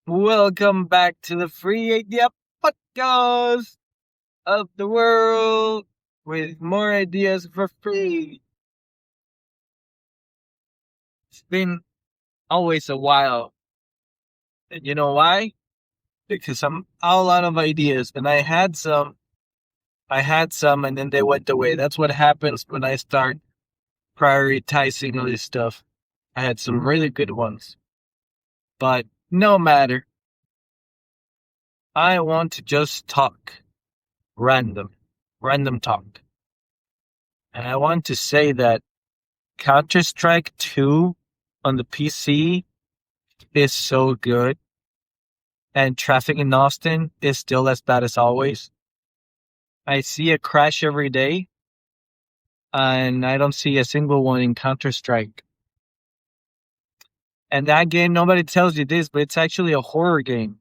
Welcome back to the Free Idea Podcast of the world with more ideas for free. It's been always a while. And you know why? Because I'm all out of ideas and I had some and then they went away. That's what happens when I start prioritizing all this stuff. I had some really good ones, but no matter. I want to just talk random talk. And I want to say that Counter-Strike 2 on the PC is so good, and traffic in Austin is still as bad as always. I see a crash every day, and I don't see a single one in Counter-Strike. And that game, nobody tells you this, but it's actually a horror game.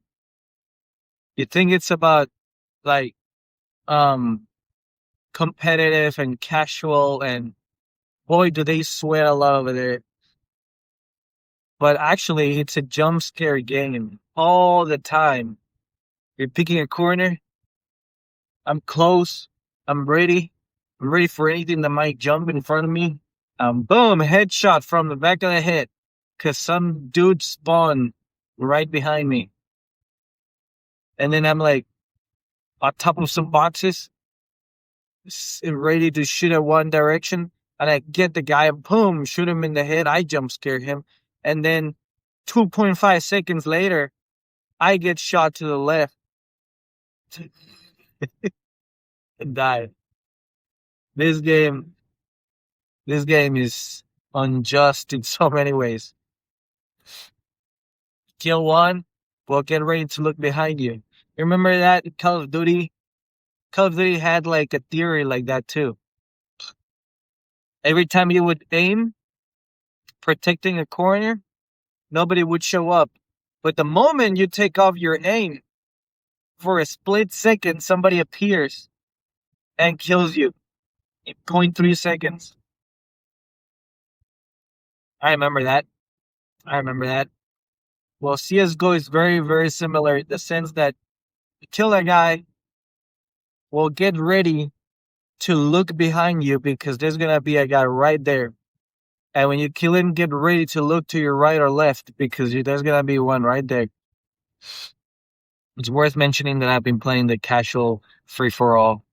You think it's about like um competitive and casual, and boy, do they sweat a lot over there. But actually, it's a jump scare game all the time. You're picking a corner. I'm close. I'm ready. I'm ready for anything that might jump in front of me. Boom, headshot from the back of the head. Because some dude spawned right behind me. And then I'm like on top of some boxes, ready to shoot at one direction. And I get the guy, boom, shoot him in the head. I jump scare him. And then 2.5 seconds later, I get shot to the left and die. This game, this game is unjust in so many ways. Kill one, well, get ready to look behind you. You remember that Call of Duty? Call of Duty had like a theory like that too. Every time you would aim, protecting a corner, nobody would show up. But the moment you take off your aim, for a split second, somebody appears and kills you in 0.3 seconds. I remember that. I remember that. Well, CSGO is very, very similar in the sense that you kill a guy, well, get ready to look behind you because there's going to be a guy right there. And when you kill him, get ready to look to your right or left because there's going to be one right there. It's worth mentioning that I've been playing the casual free-for-all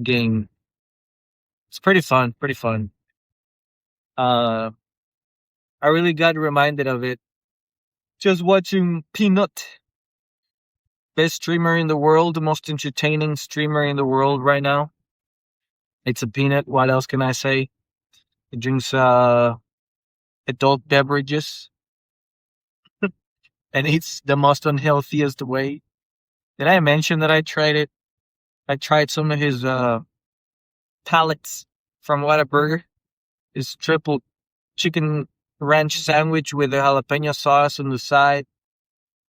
game. It's pretty fun, pretty fun. I really got reminded of it just watching Peanut, best streamer in the world, the most entertaining streamer in the world right now. It's a Peanut. What else can I say? He drinks adult beverages and eats the most unhealthiest way. Did I mention that I tried it? I tried some of his pallets from Whataburger. His triple chicken ranch sandwich with the jalapeno sauce on the side.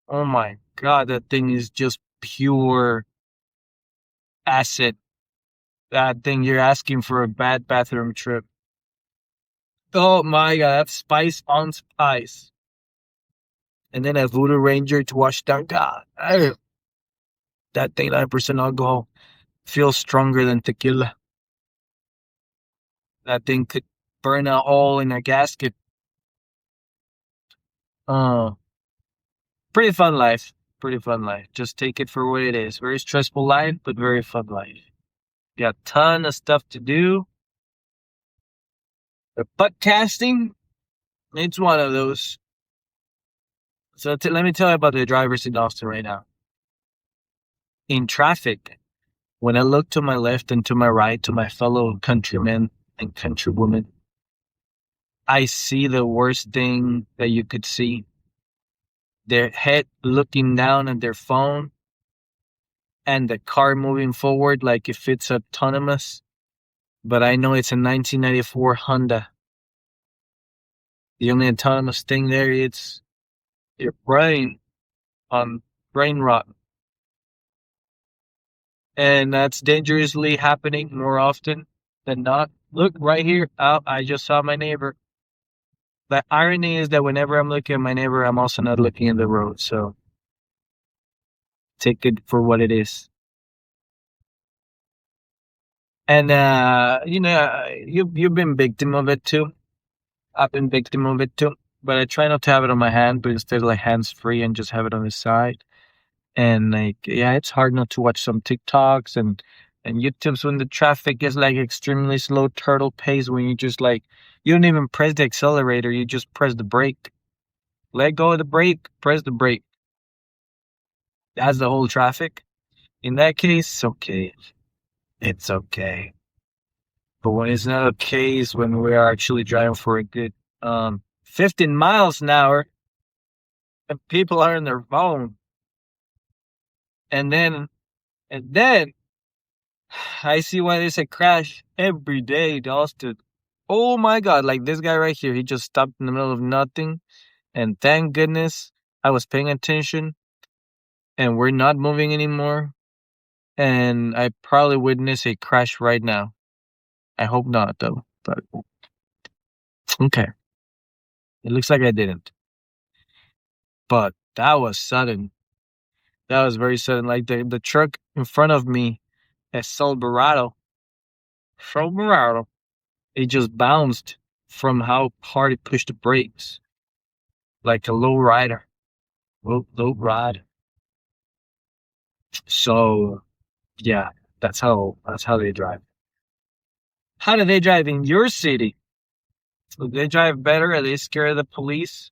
Oh my god, that thing is just pure acid. That thing, you're asking for a bad bathroom trip. Oh my god, that's spice on spice. And then a Voodoo Ranger to wash down. God, that thing, 9% alcohol, feels stronger than tequila. That thing could burn a hole in a gasket. Uh, Pretty fun life. Pretty fun life. Just take it for what it is. Very stressful life, but very fun life. Got a ton of stuff to do. The podcasting, it's one of those. So let me tell you about the drivers in Austin right now. In traffic, when I look to my left and to my right, to my fellow countrymen and countrywomen, I see the worst thing that you could see. Their head looking down at their phone and the car moving forward like if it's autonomous. But I know it's a 1994 Honda. The only autonomous thing there is your brain on brain rot. And that's dangerously happening more often than not. Look right here. Oh, I just saw my neighbor. The irony is that whenever I'm looking at my neighbor, I'm also not looking at the road. So take it for what it is. And you've been victim of it too. I've been victim of it too. But I try not to have it on my hand, but instead like hands free and just have it on the side. And like yeah, it's hard not to watch some TikToks and YouTubes when the traffic is like extremely slow turtle pace when you just like you don't even press the accelerator, you just press the brake. Let go of the brake, press the brake. That's the whole traffic. In that case, okay. It's okay. But when it's not okay is when we are actually driving for a good 15 miles an hour and people are on their phone. And then I see why there's a crash every day, Austin. Oh my god, like this guy right here, he just stopped in the middle of nothing. And thank goodness I was paying attention and we're not moving anymore. And I probably witness a crash right now. I hope not though. But okay. It looks like I didn't. But that was sudden. That was very sudden. Like the truck in front of me at Silverado. Silverado. It just bounced from how hard it pushed the brakes. Like a low rider. Low ride. So yeah, that's how they drive. How do they drive in your city? Do they drive better? Are they scared of the police?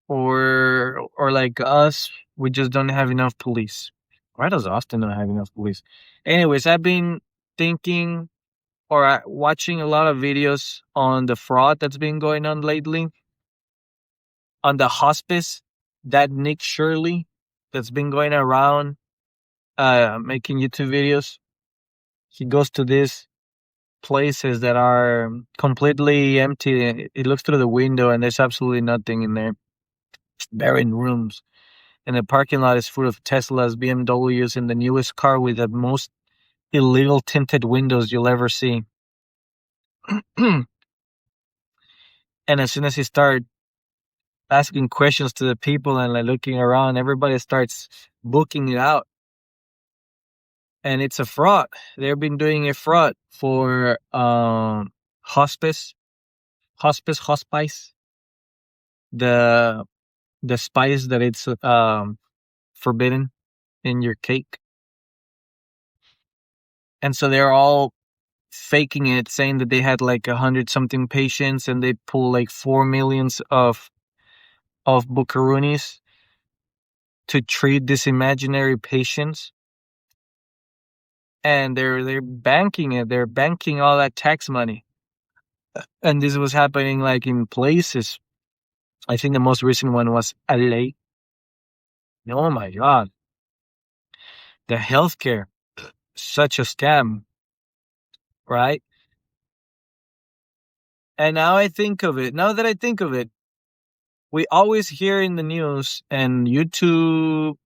Or like us, we just don't have enough police. Why does Austin not have enough police? Anyways, I've been thinking or watching a lot of videos on the fraud that's been going on lately, on the hospice, that Nick Shirley that's been going around making YouTube videos. He goes to these places that are completely empty. It looks through the window and there's absolutely nothing in there. Barren rooms. And the parking lot is full of Teslas, BMWs, and the newest car with the most illegal tinted windows you'll ever see. And as soon as he started asking questions to the people and like looking around, everybody starts booking it out. And it's a fraud. They've been doing a fraud for hospice, hospice, the spice that it's forbidden in your cake. And so they're all faking it, saying that they had like 100 something patients and they pull like 4 millions of buckaroonies to treat these imaginary patients. And they're banking it. They're banking all that tax money. And this was happening like in places. I think the most recent one was LA. Oh my god. The healthcare, such a scam, right? And now that I think of it, we always hear in the news and YouTube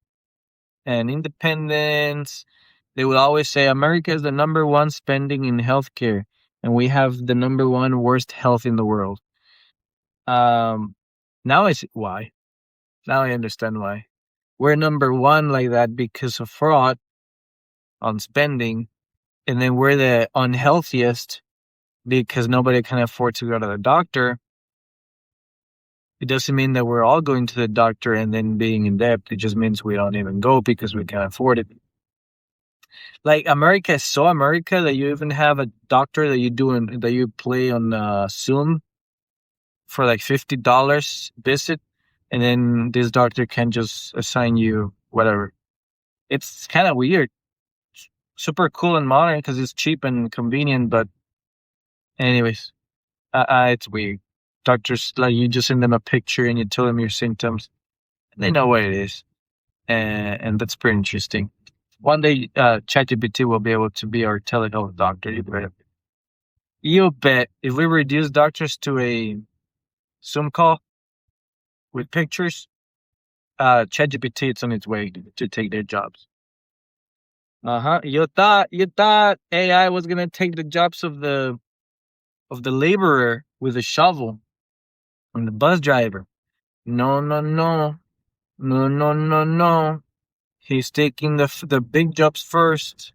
and independents, they would always say America is the number one spending in healthcare, and we have the number one worst health in the world. Now I see why. Now I understand why. We're number one like that because of fraud on spending, and then we're the unhealthiest because nobody can afford to go to the doctor. It doesn't mean that we're all going to the doctor and then being in debt. It just means we don't even go because we can't afford it. Like America is so America that you even have a doctor that you play on Zoom for like $50 visit, and then this doctor can just assign you whatever. It's kind of weird. Super cool and modern because it's cheap and convenient, but anyways, it's weird. Doctors like you just send them a picture and you tell them your symptoms. They know what it is, and that's pretty interesting. One day, ChatGPT will be able to be our telehealth doctor. You bet. If we reduce doctors to a Zoom call with pictures, ChatGPT it's on its way to take their jobs. You thought AI was gonna take the jobs of the laborer with a shovel. And the bus driver, no, no, no, no, no, no, no. He's taking the big jobs first.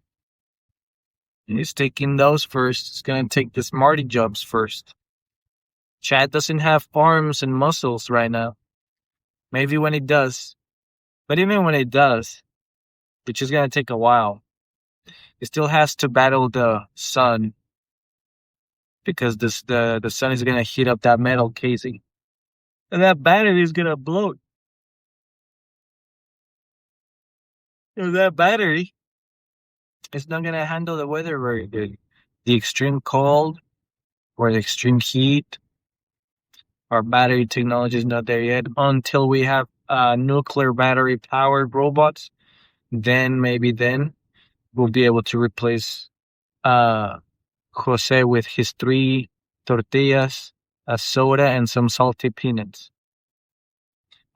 He's taking those first. He's gonna take the smarty jobs first. Chad doesn't have arms and muscles right now. Maybe when it does. But even when it does, which is gonna take a while, it still has to battle the sun because the sun is gonna heat up that metal casing. And that battery is gonna blow. And that battery is not gonna handle the weather very good. The extreme cold or the extreme heat. Our battery technology is not there yet. Until we have nuclear battery powered robots, then maybe then we'll be able to replace uh, Jose with his 3 tortillas, a soda, and some salty peanuts.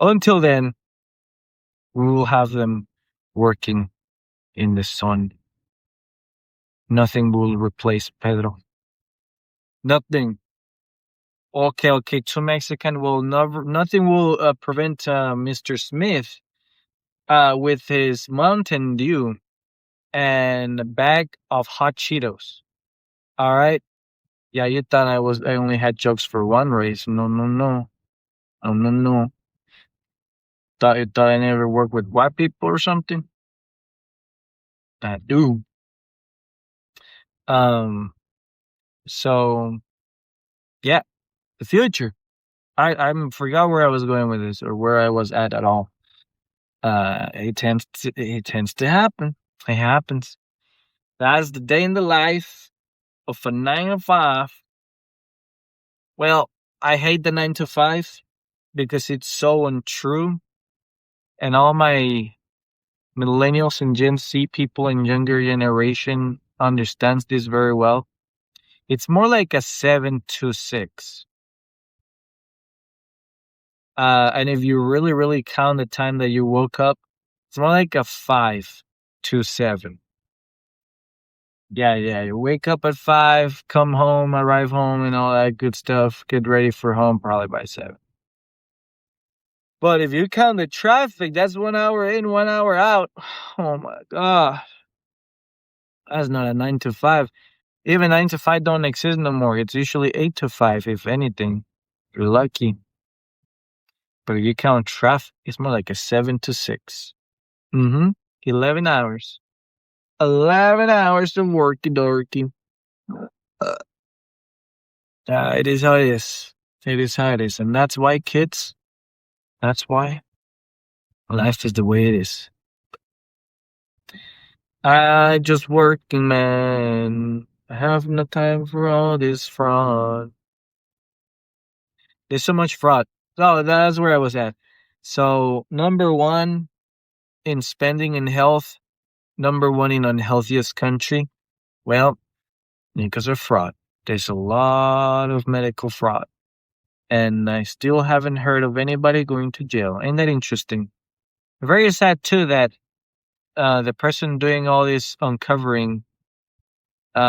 Until then, we will have them working in the sun. Nothing will replace Pedro. Nothing. Okay. 2 Mexican will never. Nothing will prevent Mr. Smith with his Mountain Dew and a bag of hot Cheetos. All right. Yeah, you thought I only had jokes for one race. No, no, no. Oh, no, no. Thought I never worked with white people or something? I do. Um, so yeah, the future. I forgot where I was going with this or where I was at all. It tends to happen. It happens. That's the day in the life of a 9 to 5. Well, I hate the 9 to 5 because it's so untrue, and all my millennials and Gen Z people and younger generation understands this very well. It's more like a 7 to 6. And if you really, really count the time that you woke up, it's more like a 5 to 7. Yeah. You wake up at 5, come home, arrive home, and all that good stuff. Get ready for home probably by 7. But if you count the traffic, that's 1 hour in, 1 hour out. Oh my God. That's not a 9 to 5. Even 9 to 5 don't exist no more. It's usually 8 to 5, if anything. You're lucky. But if you count traffic, it's more like a 7 to 6. 11 hours. 11 hours of worky dorky. It is how it is. It is how it is. And that's why, kids, that's why life is the way it is. I just working, man. I have no time for all this fraud. There's so much fraud. So that's where I was at. So number 1 in spending in health, number 1 in unhealthiest country. Well, because of fraud. There's a lot of medical fraud. And I still haven't heard of anybody going to jail. Ain't that interesting? Very sad too that the person doing all this uncovering is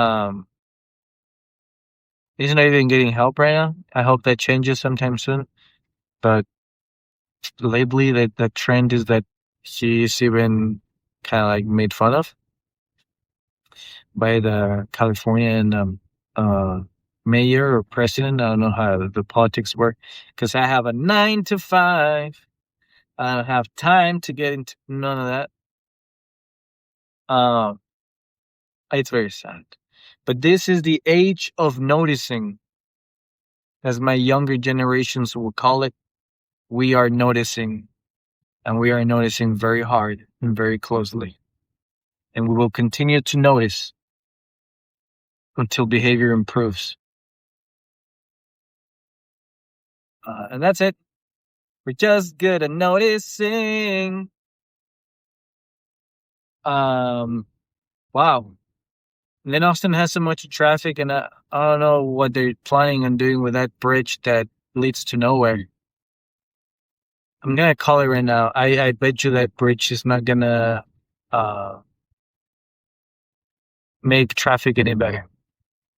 not even getting help right now. I hope that changes sometime soon. But lately the trend is that she's even kind of like made fun of by the Californian mayor or president. I don't know how the politics work because I have a 9 to 5. I don't have time to get into none of that. It's very sad. But this is the age of noticing, as my younger generations will call it. We are noticing, and we are noticing very hard and very closely. And we will continue to notice until behavior improves. And that's it. We're just good at noticing. Wow. And then Austin has so much traffic, and I don't know what they're planning on doing with that bridge that leads to nowhere. I'm gonna call it right now. I bet you that bridge is not gonna make traffic any better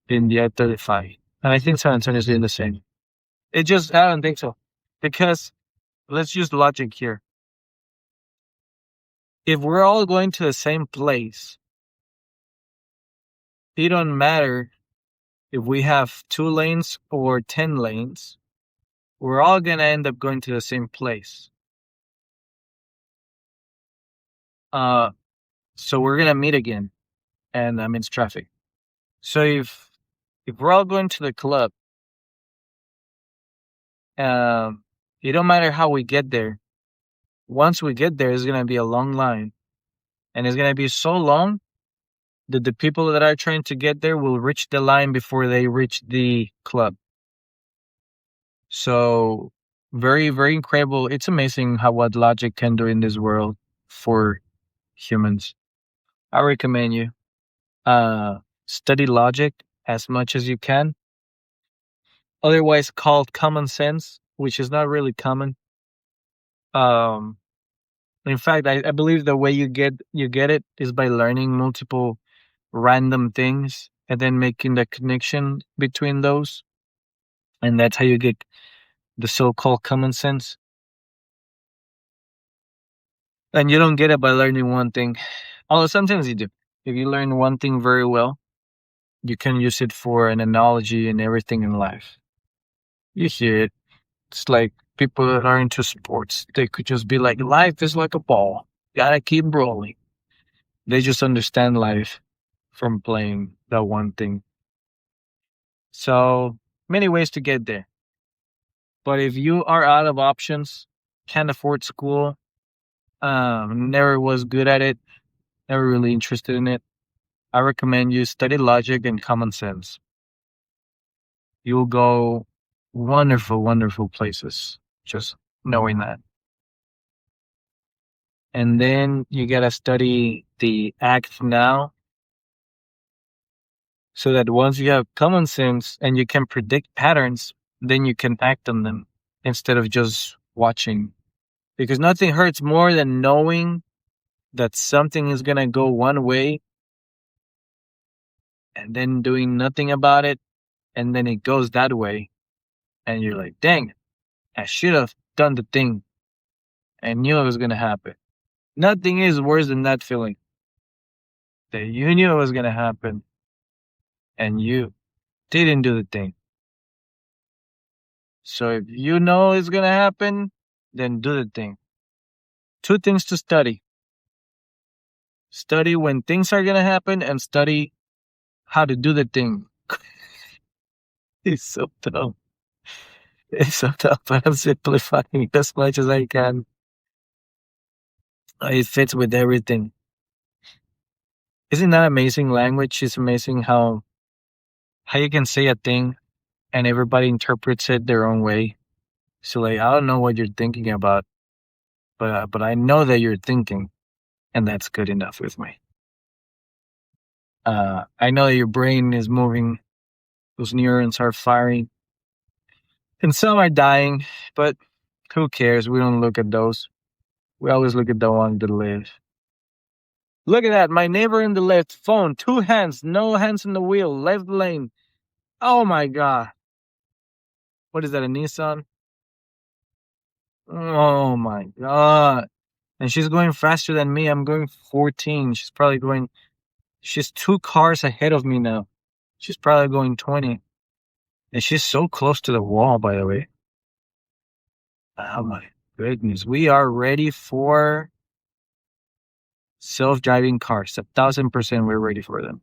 in the I-35. And I think San Antonio is doing the same. It just, I don't think so. Because let's use logic here. If we're all going to the same place, it don't matter if we have 2 lanes or 10 lanes, we're all going to end up going to the same place. Uh, so we're going to meet again, and that means traffic. So if we're all going to the club, um, it don't matter how we get there. Once we get there, it's going to be a long line, and it's going to be so long that the people that are trying to get there will reach the line before they reach the club. So very, very incredible. It's amazing how what logic can do in this world for humans. I recommend you study logic as much as you can, otherwise called common sense, which is not really common. Um, in fact, I believe the way you get it is by learning multiple random things and then making the connection between those, and that's how you get the so-called common sense. And you don't get it by learning one thing, although sometimes you do. If you learn one thing very well, you can use it for an analogy in everything in life. You hear it. It's like people that are into sports. They could just be like, life is like a ball. Gotta keep rolling. They just understand life from playing that one thing. So many ways to get there. But if you are out of options, can't afford school, never was good at it, never really interested in it, I recommend you study logic and common sense. You'll go wonderful, wonderful places just knowing that. And then you gotta study the act now so that once you have common sense and you can predict patterns, then you can act on them instead of just watching. Because nothing hurts more than knowing that something is gonna go one way and then doing nothing about it, and then it goes that way. And you're like, dang, I should have done the thing. I knew it was gonna happen. Nothing is worse than that feeling that you knew it was gonna happen and you didn't do the thing. So if you know it's gonna happen, then do the thing. 2 things to study. Study when things are gonna happen and study how to do the thing. It's so dumb. It's so dumb, but I'm simplifying it as much as I can. It fits with everything. Isn't that amazing language? It's amazing how you can say a thing and everybody interprets it their own way. So like, I don't know what you're thinking about, but I know that you're thinking, and that's good enough with me. I know that your brain is moving, those neurons are firing, and some are dying, but who cares? We don't look at those. We always look at the ones that live. Look at that, my neighbor in the left, phone, 2 hands, no hands on the wheel, left lane. Oh my god. What is that, a Nissan? Oh my god. And she's going faster than me. I'm going 14. She's 2 cars ahead of me now. She's probably going 20. And she's so close to the wall, by the way. Oh my goodness. We are ready for self-driving cars. 1,000% we're ready for them.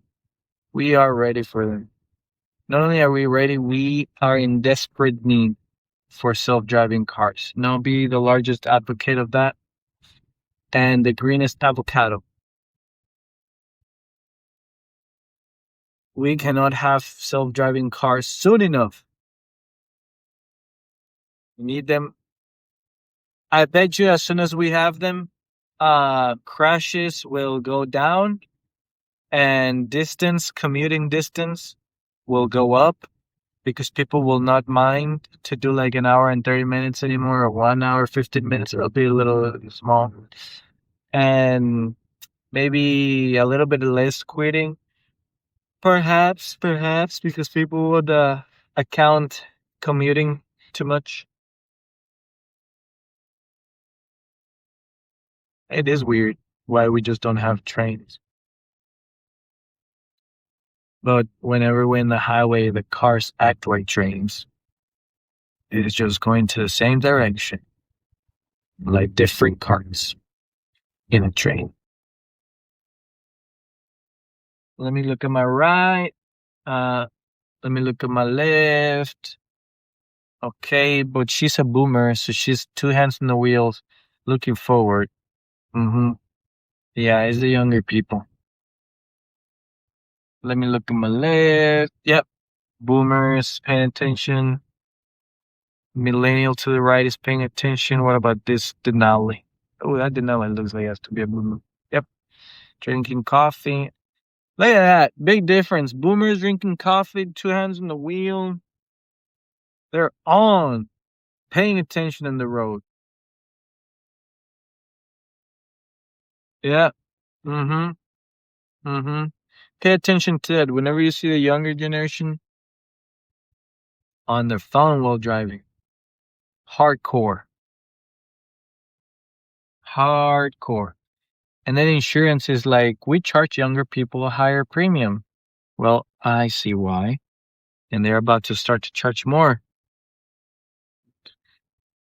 We are ready for them. Not only are we ready, we are in desperate need for self-driving cars. And I'll be the largest advocate of that and the greenest avocado. We cannot have self-driving cars soon enough. We need them. I bet you as soon as we have them, crashes will go down and commuting distance will go up because people will not mind to do like an hour and 30 minutes anymore, or 1 hour, 15 minutes. It'll be a little small. And maybe a little bit less quitting. Perhaps, because people would account commuting too much. It is weird why we just don't have trains. But whenever we're in the highway, the cars act like trains. It's just going to the same direction, like different cars in a train. Let me look at my right. Uh, let me look at my left. Okay, but she's a boomer, so she's two hands on the wheels, looking forward. Mm-hmm. Yeah, it's the younger people. Let me look at my left. Yep, boomers paying attention. Millennial to the right is paying attention. What about this Denali? Oh, that Denali looks like it has to be a boomer. Yep, drinking coffee. Look at that. Big difference. Boomers drinking coffee, two hands on the wheel. They're on, paying attention in the road. Yeah. Mm-hmm. Mm-hmm. Pay attention to that. Whenever you see the younger generation on their phone while driving. Hardcore. Hardcore. And then insurance is like, we charge younger people a higher premium. Well, I see why. And they're about to start to charge more.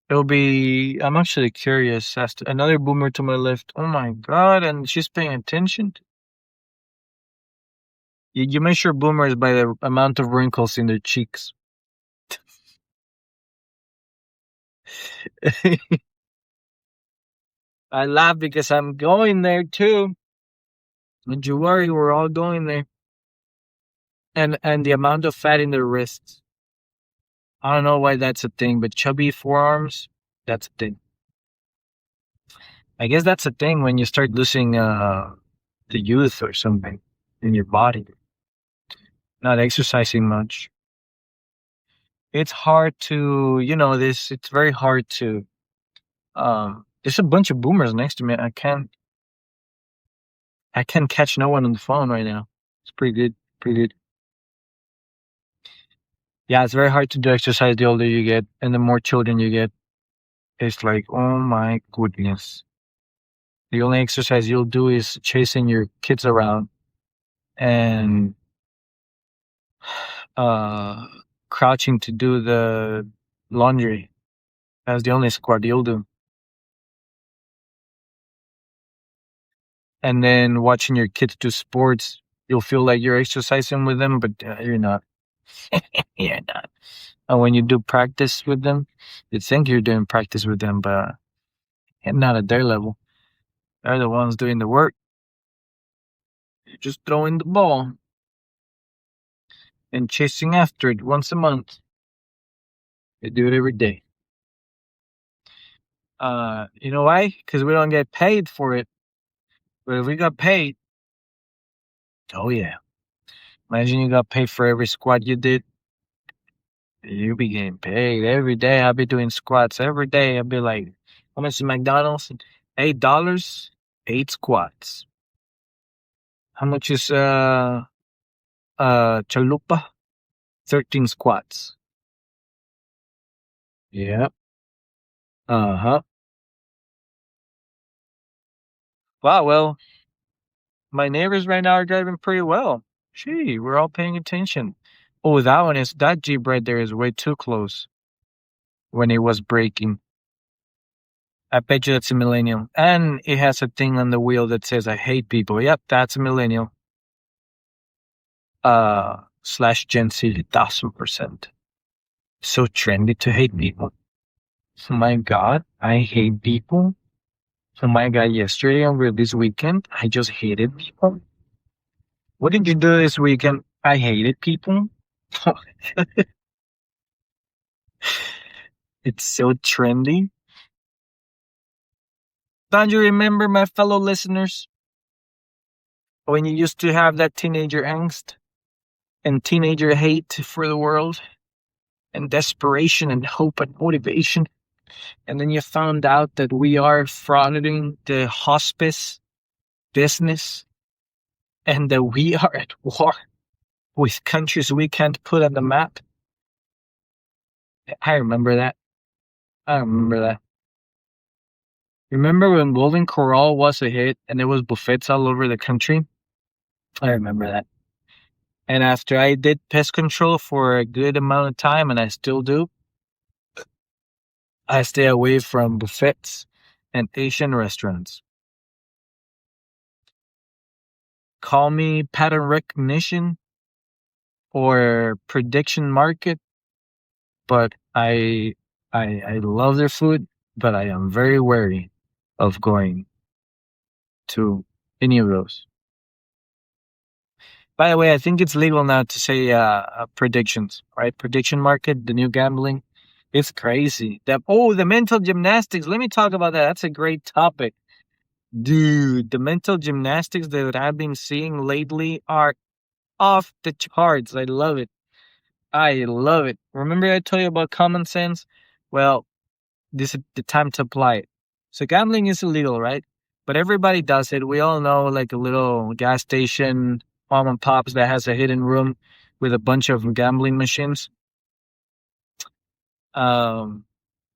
I'm actually curious as to another boomer to my left. Oh my God. And she's paying attention. You measure boomers by the amount of wrinkles in their cheeks. I laugh because I'm going there too. Don't you worry, we're all going there. And the amount of fat in their wrists. I don't know why that's a thing, but chubby forearms, that's a thing. I guess that's a thing when you start losing the youth or something in your body. Not exercising much. It's hard to, it's very hard to there's a bunch of boomers next to me. I can't catch no one on the phone right now. It's pretty good. Pretty good. Yeah, it's very hard to do exercise the older you get and the more children you get. It's like, oh my goodness. The only exercise you'll do is chasing your kids around and uh crouching to do the laundry. That's the only squat you'll do. And then watching your kids do sports, you'll feel like you're exercising with them, but you're not. You're not. And when you do practice with them, you think you're doing practice with them, but not at their level. They're the ones doing the work. You're just throwing the ball and chasing after it once a month. They do it every day. You know why? Because we don't get paid for it. But if we got paid, oh yeah. Imagine you got paid for every squat you did. You be getting paid every day. I'll be doing squats every day. I'll be like, how much is McDonald's? $8, 8 squats. How much is chalupa? 13 squats. Yep. Uh-huh. Wow, well, my neighbors right now are driving pretty well. Gee, we're all paying attention. Oh, that Jeep right there is way too close when it was braking. I bet you that's a millennial. And it has a thing on the wheel that says, I hate people. Yep, that's a millennial. Slash Gen Z, 1000%. So trendy to hate people. Oh my God, I hate people. Oh my God, yesterday over this weekend, I just hated people. What did you do this weekend? I hated people. It's so trendy. Don't you remember, my fellow listeners, when you used to have that teenager angst and teenager hate for the world and desperation and hope and motivation? And then you found out that we are frauding the hospice business and that we are at war with countries we can't put on the map. I remember that. I remember that. Remember when Golden Corral was a hit and there was buffets all over the country? I remember that. And after I did pest control for a good amount of time, and I still do, I stay away from buffets and Asian restaurants. Call me pattern recognition or prediction market, but I love their food, but I am very wary of going to any of those. By the way, I think it's legal now to say predictions, right? Prediction market, the new gambling. It's crazy. The mental gymnastics. Let me talk about that. That's a great topic. Dude, the mental gymnastics that I've been seeing lately are off the charts. I love it. I love it. Remember I told you about common sense? Well, this is the time to apply it. So gambling is illegal, right? But everybody does it. We all know like a little gas station, mom and pops that has a hidden room with a bunch of gambling machines. Um,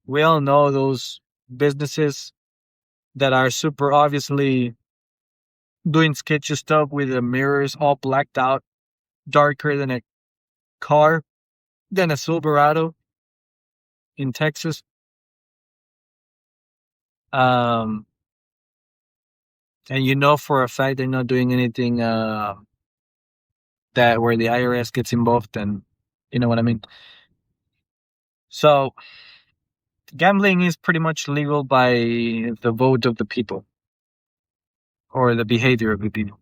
we all know those businesses that are super obviously doing sketchy stuff with the mirrors all blacked out, darker than a car, than a Silverado in Texas. Um, and you know for a fact they're not doing anything that where the IRS gets involved, and you know what I mean. So gambling is pretty much legal by the vote of the people or the behavior of the people,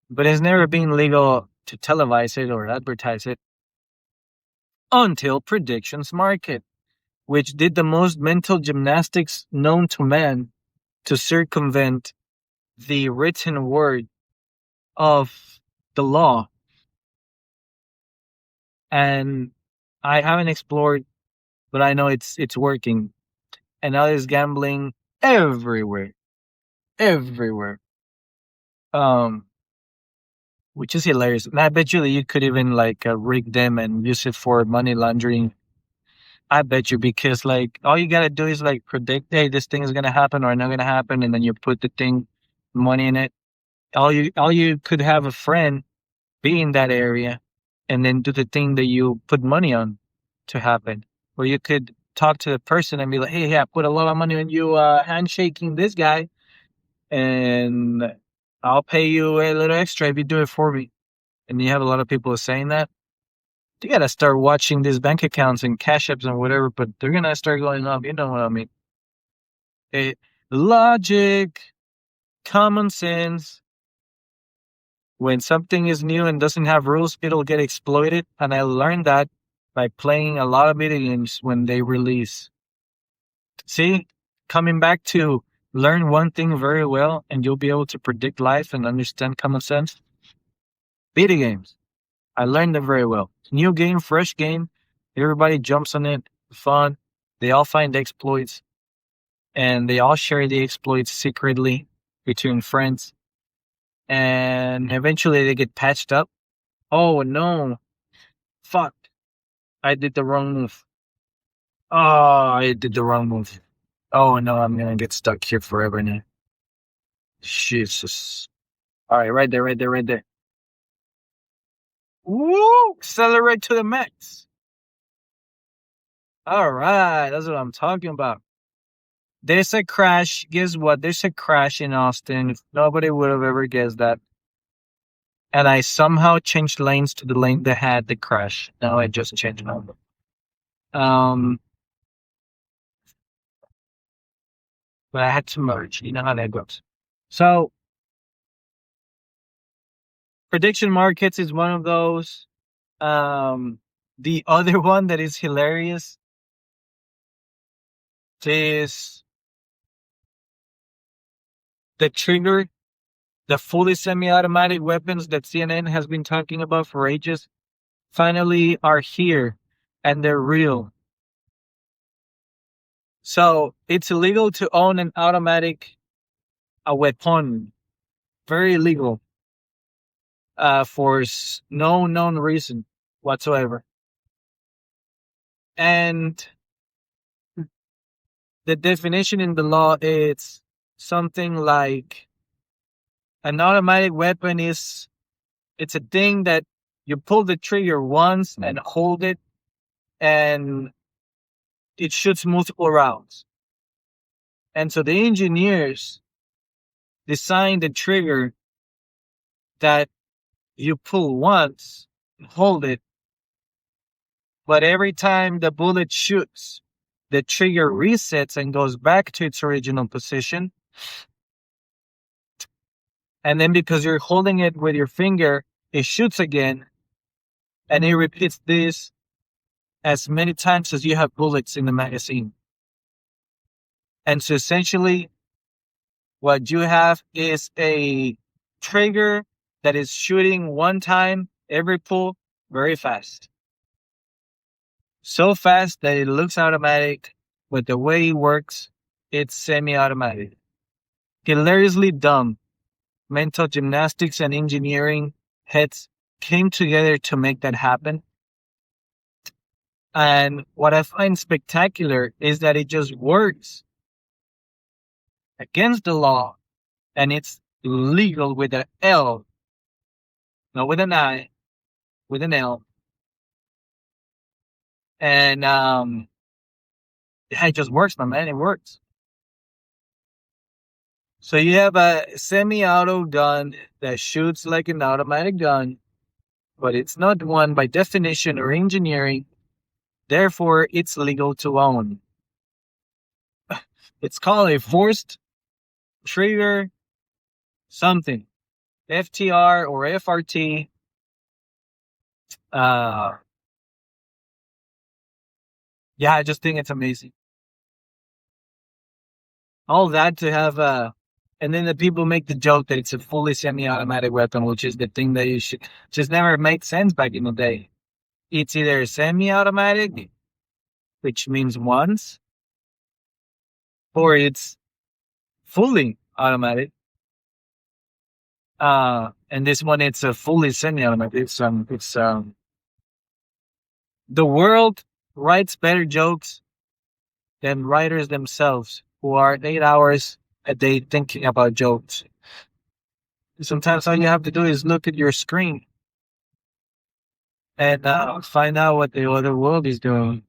but it's never been legal to televise it or advertise it until predictions market, which did the most mental gymnastics known to man to circumvent the written word of the law. And I haven't explored, but I know it's working. And now there's gambling everywhere, everywhere. Um, which is hilarious. And I bet you that you could even like rig them and use it for money laundering. I bet you because like all you gotta do is like predict, hey, this thing is gonna happen or not gonna happen, and then you put the thing money in it. All you could have a friend be in that area and then do the thing that you put money on to happen. Or you could talk to the person and be like, hey, yeah, I put a lot of money on you handshaking this guy, and I'll pay you a little extra if you do it for me. And you have a lot of people saying that. You gotta start watching these bank accounts and cash apps and whatever, but they're gonna start going up. You know what I mean? Eh, logic, common sense. When something is new and doesn't have rules, it'll get exploited. And I learned that by playing a lot of video games when they release. See, coming back to learn one thing very well and you'll be able to predict life and understand common sense. Video games. I learned them very well. New game, fresh game. Everybody jumps on it. Fun. They all find exploits and they all share the exploits secretly between friends. And eventually they get patched up. Oh no. Fuck. I did the wrong move. Oh, I did the wrong move. Oh no, I'm gonna get stuck here forever now. Jesus. Alright, right there, right there, right there. Woo! Accelerate to the max. Alright, that's what I'm talking about. There's a crash. Guess what? There's a crash in Austin. Nobody would have ever guessed that. And I somehow changed lanes to the lane that had the crash. Now I just changed over. But I had to merge. You know how that goes. So prediction markets is one of those. The other one that is hilarious is the trigger, the fully semi-automatic weapons that CNN has been talking about for ages finally are here and they're real. So it's illegal to own an automatic a weapon. Very illegal for no known reason whatsoever. And the definition in the law is something like an automatic weapon is it's a thing that you pull the trigger once and hold it and it shoots multiple rounds. And so the engineers designed the trigger that you pull once and hold it, but every time the bullet shoots, the trigger resets and goes back to its original position. And then because you're holding it with your finger, it shoots again. And it repeats this as many times as you have bullets in the magazine. And so essentially, what you have is a trigger that is shooting one time every pull very fast. So fast that it looks automatic, but the way it works, it's semi-automatic. Hilariously dumb. Mental gymnastics and engineering heads came together to make that happen. And what I find spectacular is that it just works against the law, and it's legal with an L, not with an I, with an L. And yeah, it just works, my man. It works. So you have a semi-auto gun that shoots like an automatic gun, but it's not one by definition or engineering. Therefore, it's legal to own. It's called a forced trigger something, FTR or FRT. Yeah, I just think it's amazing. All that to have and then the people make the joke that it's a fully semi-automatic weapon, which is the thing that you should just never made sense back in the day. It's either semi-automatic, which means once, or it's fully automatic. And this one, it's a fully semi-automatic. It's the world writes better jokes than writers themselves, who are 8 hours a day thinking about jokes. Sometimes all you have to do is look at your screen and find out what the other world is doing.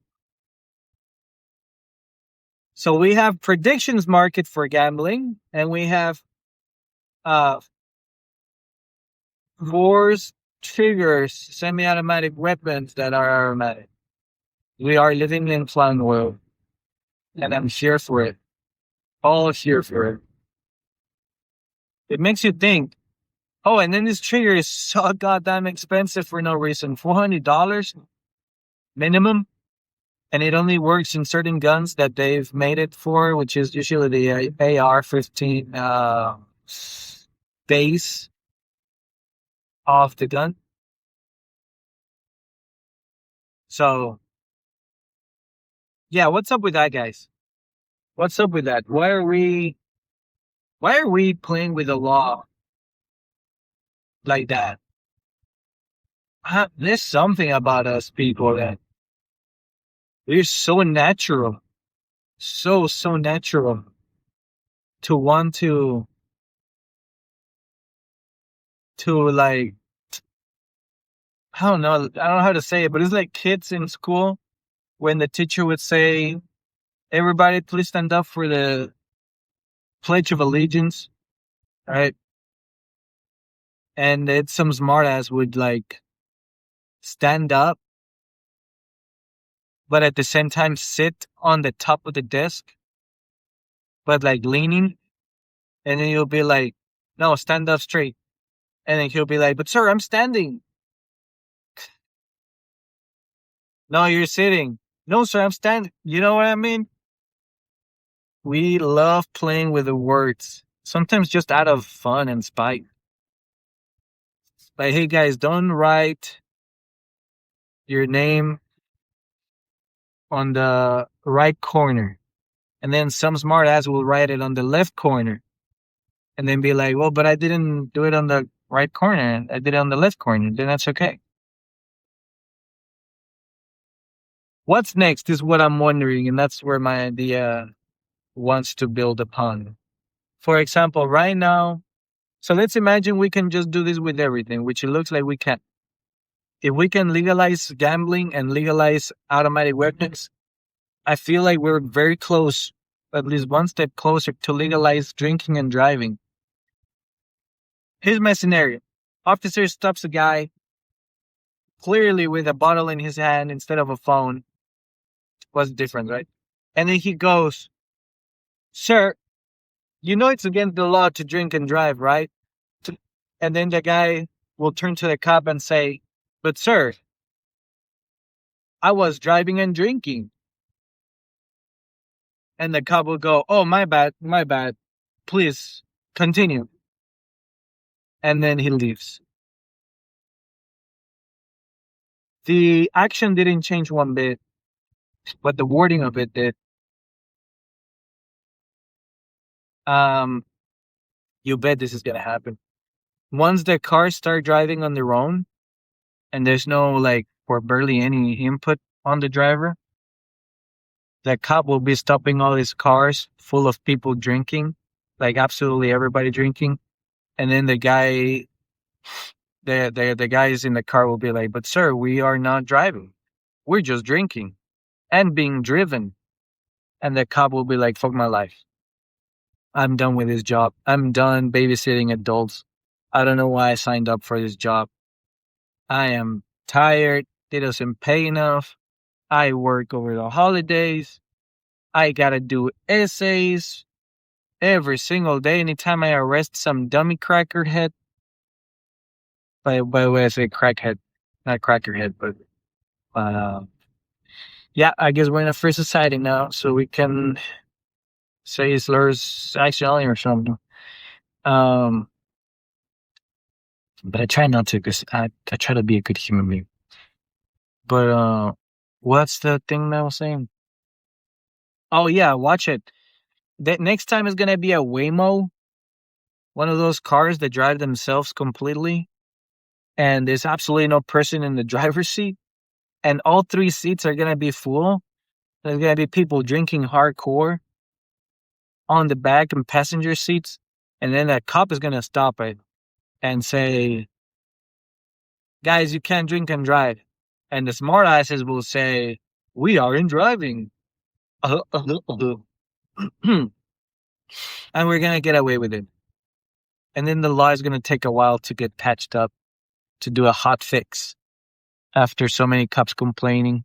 So we have predictions market for gambling, and we have wars, triggers, semi-automatic weapons that are automatic. We are living in fun world, and I'm here for it. All here for it. It makes you think. Oh, and then this trigger is so goddamn expensive for no reason. $400 minimum. And it only works in certain guns that they've made it for, which is usually the AR-15 base of the gun. So, yeah, what's up with that, guys? What's up with that? Why are we playing with the law like that? There's something about us people that we're so natural, so natural to want to like, I don't know how to say it, but it's like kids in school when the teacher would say, "Everybody, please stand up for the Pledge of Allegiance," right? And it's some smartass would like stand up, but at the same time sit on the top of the desk, but like leaning. And then you'll be like, "No, stand up straight." And then he'll be like, "But sir, I'm standing." "No, you're sitting." "No, sir, I'm standing." You know what I mean? We love playing with the words, sometimes just out of fun and spite. Like, hey guys, don't write your name on the right corner. And then some smart ass will write it on the left corner. And then be like, "Well, but I didn't do it on the right corner. I did it on the left corner." Then that's okay. What's next is what I'm wondering, and that's where my idea wants to build upon. For example, right now, so let's imagine we can just do this with everything, which it looks like we can. If we can legalize gambling and legalize automatic weapons, I feel like we're very close, at least one step closer to legalize drinking and driving. Here's my scenario. Officer stops a guy clearly with a bottle in his hand instead of a phone. What's the difference, right? And then he goes, "Sir, you know it's against the law to drink and drive, right?" And then the guy will turn to the cop and say, "But sir, I was driving and drinking." And the cop will go, "Oh, my bad, my bad. Please continue." And then he leaves. The action didn't change one bit, but the wording of it did. Um, you bet this is gonna happen. Once the cars start driving on their own, and there's no like or barely any input on the driver, the cop will be stopping all his cars full of people drinking, like absolutely everybody drinking. And then the guys in the car will be like, "But sir, we are not driving. We're just drinking and being driven." And the cop will be like, "Fuck my life. I'm done with this job. I'm done babysitting adults. I don't know why I signed up for this job. I am tired. It doesn't pay enough. I work over the holidays. I gotta do essays every single day. Anytime I arrest some dummy crackerhead." By the way, I say crackhead, not crackerhead, but yeah, I guess we're in a free society now, so we can say slurs accidentally or something. Um, but I try not to because I try to be a good human being. But what's the thing that I was saying? Oh yeah, watch it. The next time is gonna be a Waymo, one of those cars that drive themselves completely, and there's absolutely no person in the driver's seat, and all three seats are gonna be full. There's gonna be people drinking hardcore on the back and passenger seats, and then a cop is gonna stop it and say, "Guys, you can't drink and drive." And the smart asses will say, "We aren't driving." And we're gonna get away with it. And then the law is gonna take a while to get patched up to do a hot fix after so many cops complaining.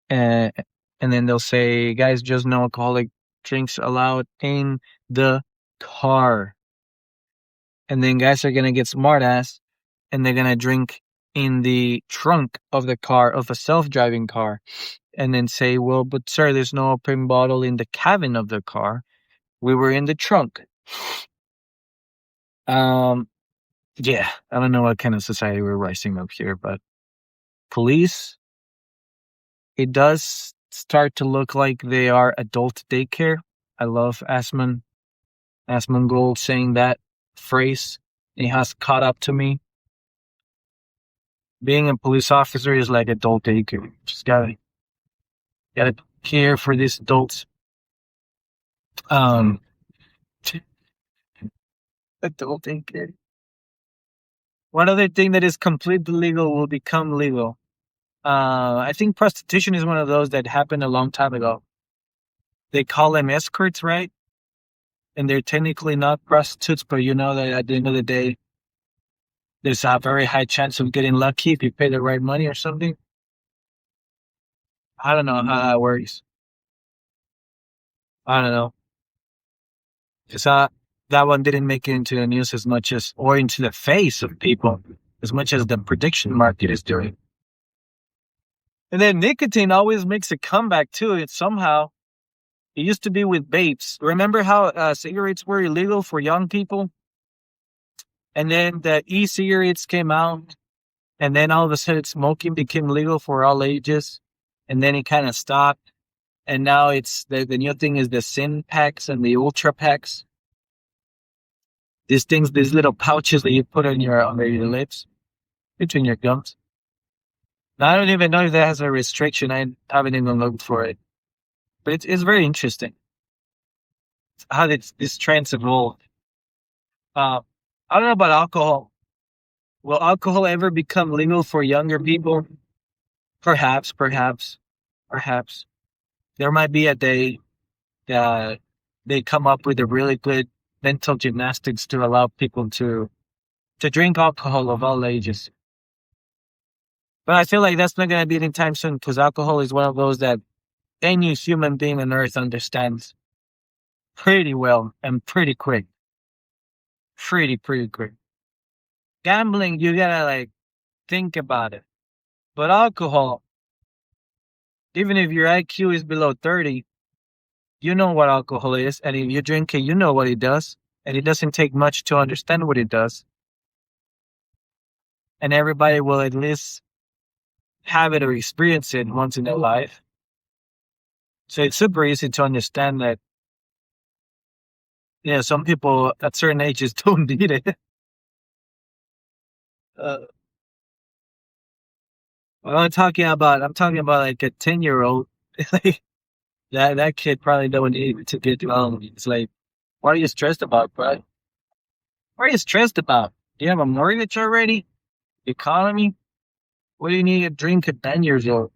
And then they'll say, "Guys, just no alcoholic drinks allowed in the car." And then guys are gonna get smart ass and they're gonna drink in the trunk of the car, of a self-driving car, and then say, "Well, but sir, there's no open bottle in the cabin of the car. We were in the trunk." Yeah, I don't know what kind of society we're rising up here, but police, it does start to look like they are adult daycare. I love Asmongold saying that phrase. It has caught up to me. Being a police officer is like adult daycare. Just gotta care for these adults. Um, adult daycare. One other thing that is completely legal will become legal. I think prostitution is one of those that happened a long time ago. They call them escorts, right? And they're technically not prostitutes, but you know that at the end of the day, there's a very high chance of getting lucky if you pay the right money or something. I don't know how that works. I don't know. Because that one didn't make it into the news as much as, or into the face of people, as much as the prediction market is doing. And then nicotine always makes a comeback too. It somehow, it used to be with vapes. Remember how cigarettes were illegal for young people? And then the e-cigarettes came out. And then all of a sudden smoking became legal for all ages. And then it kind of stopped. And now it's the new thing is the Sin packs and the Ultra packs. These things, these little pouches that you put on your lips, between your gums. Now, I don't even know if that has a restriction. I haven't even looked for it, but it's very interesting how this trends evolve. Uh, I don't know about alcohol. Will alcohol ever become legal for younger people? Perhaps, perhaps, perhaps. There might be a day that they come up with a really good mental gymnastics to allow people to drink alcohol of all ages. But I feel like that's not going to be anytime soon because alcohol is one of those that any human being on earth understands pretty well and pretty quick. Pretty quick. Gambling, you gotta like think about it. But alcohol, even if your IQ is below 30, you know what alcohol is. And if you drink it, you know what it does. And it doesn't take much to understand what it does. And everybody will at least have it or experience it once in their life. So it's super easy to understand that, some people at certain ages don't need it. Uh, I'm talking about like a 10-year-old. Like, that kid probably don't need it to get It's like, what are you stressed about, bro? What are you stressed about? Do you have a mortgage already? Economy? What do you need to drink at 10 years old?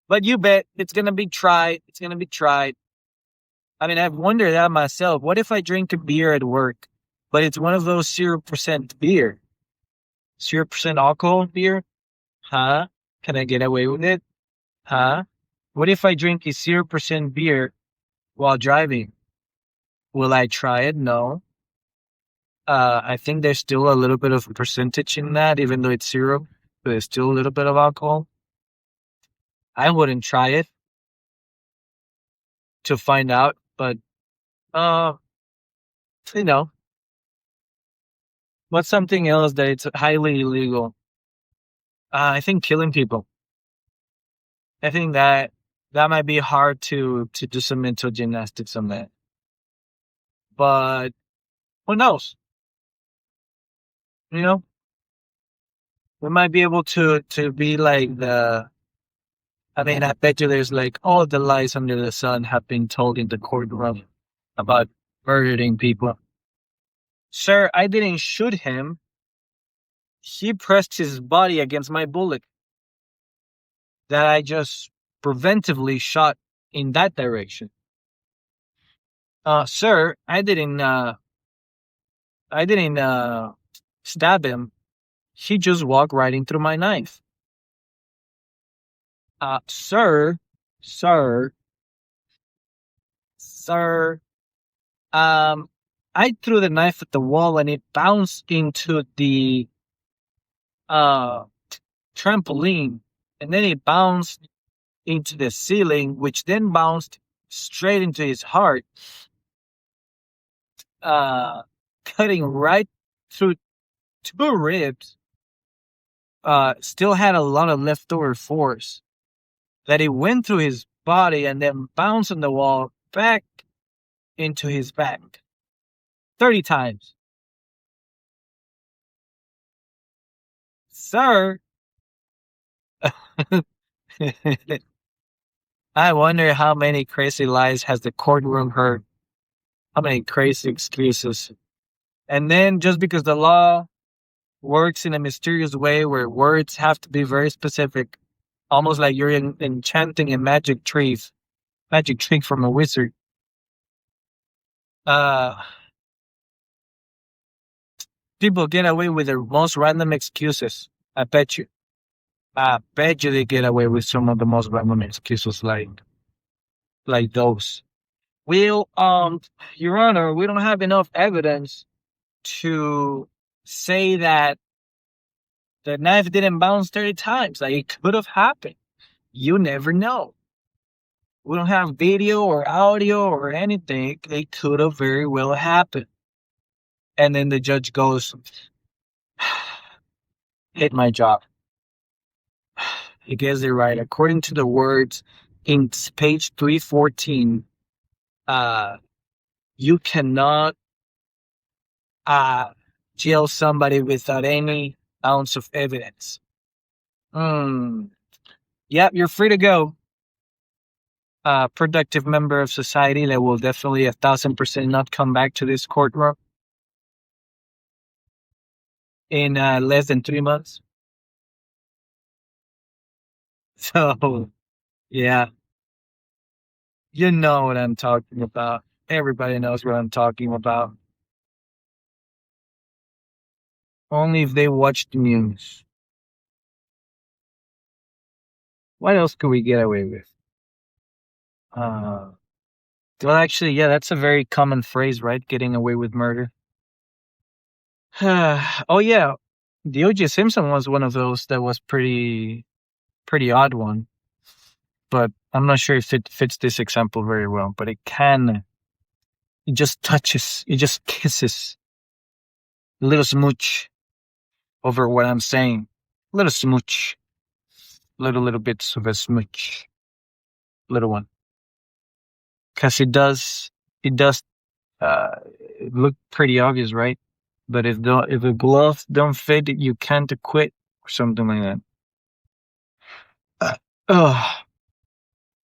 But you bet it's gonna be tried. It's gonna be tried. I mean, I've wondered that myself. What if I drink a beer at work, but it's one of those 0% beer, 0% alcohol beer? Huh? Can I get away with it? Huh? What if I drink a 0% beer while driving? Will I try it? No. I think there's still a little bit of percentage in that, even though it's zero, but there's still a little bit of alcohol. I wouldn't try it to find out, but uh, you know, what's something else that it's highly illegal? I think killing people. I think that might be hard to do some mental gymnastics on that. But who knows? You know, we might be able to be like the. I mean, I bet you there's like all the lies under the sun have been told in the courtroom about murdering people. Sir, I didn't shoot him. He pressed his body against my bullet that I just preventively shot in that direction. Sir, I didn't stab him. He just walked right in through my knife. Sir, sir, sir, I threw the knife at the wall and it bounced into the uh trampoline, and then it bounced into the ceiling, which then bounced straight into his heart, uh cutting right through two ribs. Still had a lot of leftover force that it went through his body and then bounced on the wall back into his back 30 times. Sir, I wonder how many crazy lies has the courtroom heard. How many crazy excuses. And then just because the law works in a mysterious way where words have to be very specific, almost like you're enchanting a magic tree from a wizard. Uh, People get away with the most random excuses. I bet you. I bet you they get away with some of the most random excuses like those. Well, Your Honor, we don't have enough evidence to say that the knife didn't bounce 30 times. Like, it could have happened. You never know. We don't have video or audio or anything. It could have very well happened. And then the judge goes, hit my job. He gets it right. According to the words in page 314, you cannot jail somebody without any ounce of evidence. Yep, you're free to go. Productive member of society that will definitely 1,000% not come back to this courtroom in less than 3 months. So, yeah, you know what I'm talking about. Everybody knows what I'm talking about. Only if they watch the news. What else could we get away with? Well, actually, yeah, that's a very common phrase, right? Getting away with murder. Oh, yeah. The O.J. Simpson was one of those that was pretty odd one. But I'm not sure if it fits this example very well. But it just touches, it just kisses a little smooch over what I'm saying. A little smooch. Little bits of a smooch. Little one. Because it does uh, look pretty obvious, right? But if the gloves don't fit, you can't quit or something like that. Oh,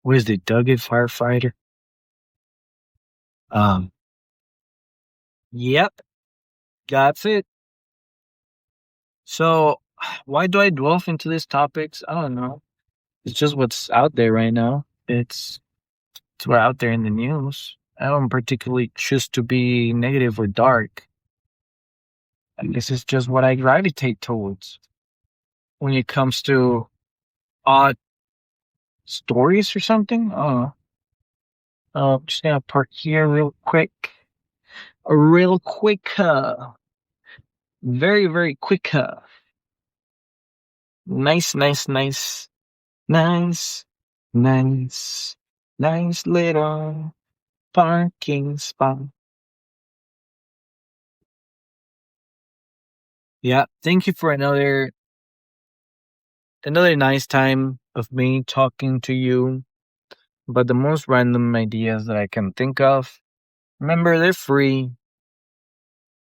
where's the Dougie firefighter? Um, yep, that's it. So, why do I delve into these topics? I don't know. It's just what's out there right now. It's what's out there in the news. I don't particularly choose to be negative or dark. I guess it's just what I gravitate towards when it comes to odd stories or something. Just gonna park here real quick. A real quick, very, very quick, nice, nice, nice, nice, nice, nice little parking spot. Yeah, thank you for another nice time of me talking to you about the most random ideas that I can think of. Remember, they're free,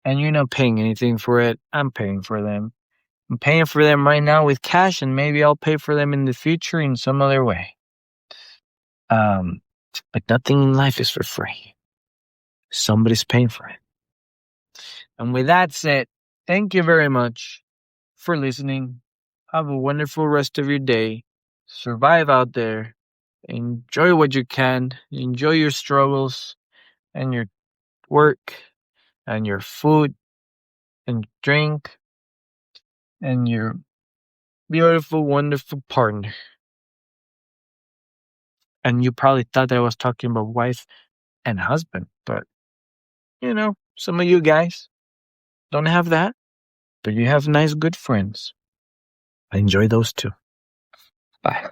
and you're not paying anything for it. I'm paying for them. I'm paying for them right now with cash, and maybe I'll pay for them in the future in some other way. Um, but nothing in life is for free. Somebody's paying for it. And with that said, thank you very much for listening. Have a wonderful rest of your day. Survive out there. Enjoy what you can. Enjoy your struggles and your work and your food and drink and your beautiful, wonderful partner. And you probably thought that I was talking about wife and husband, but some of you guys don't have that, but you have nice, good friends. I enjoy those too. Bye.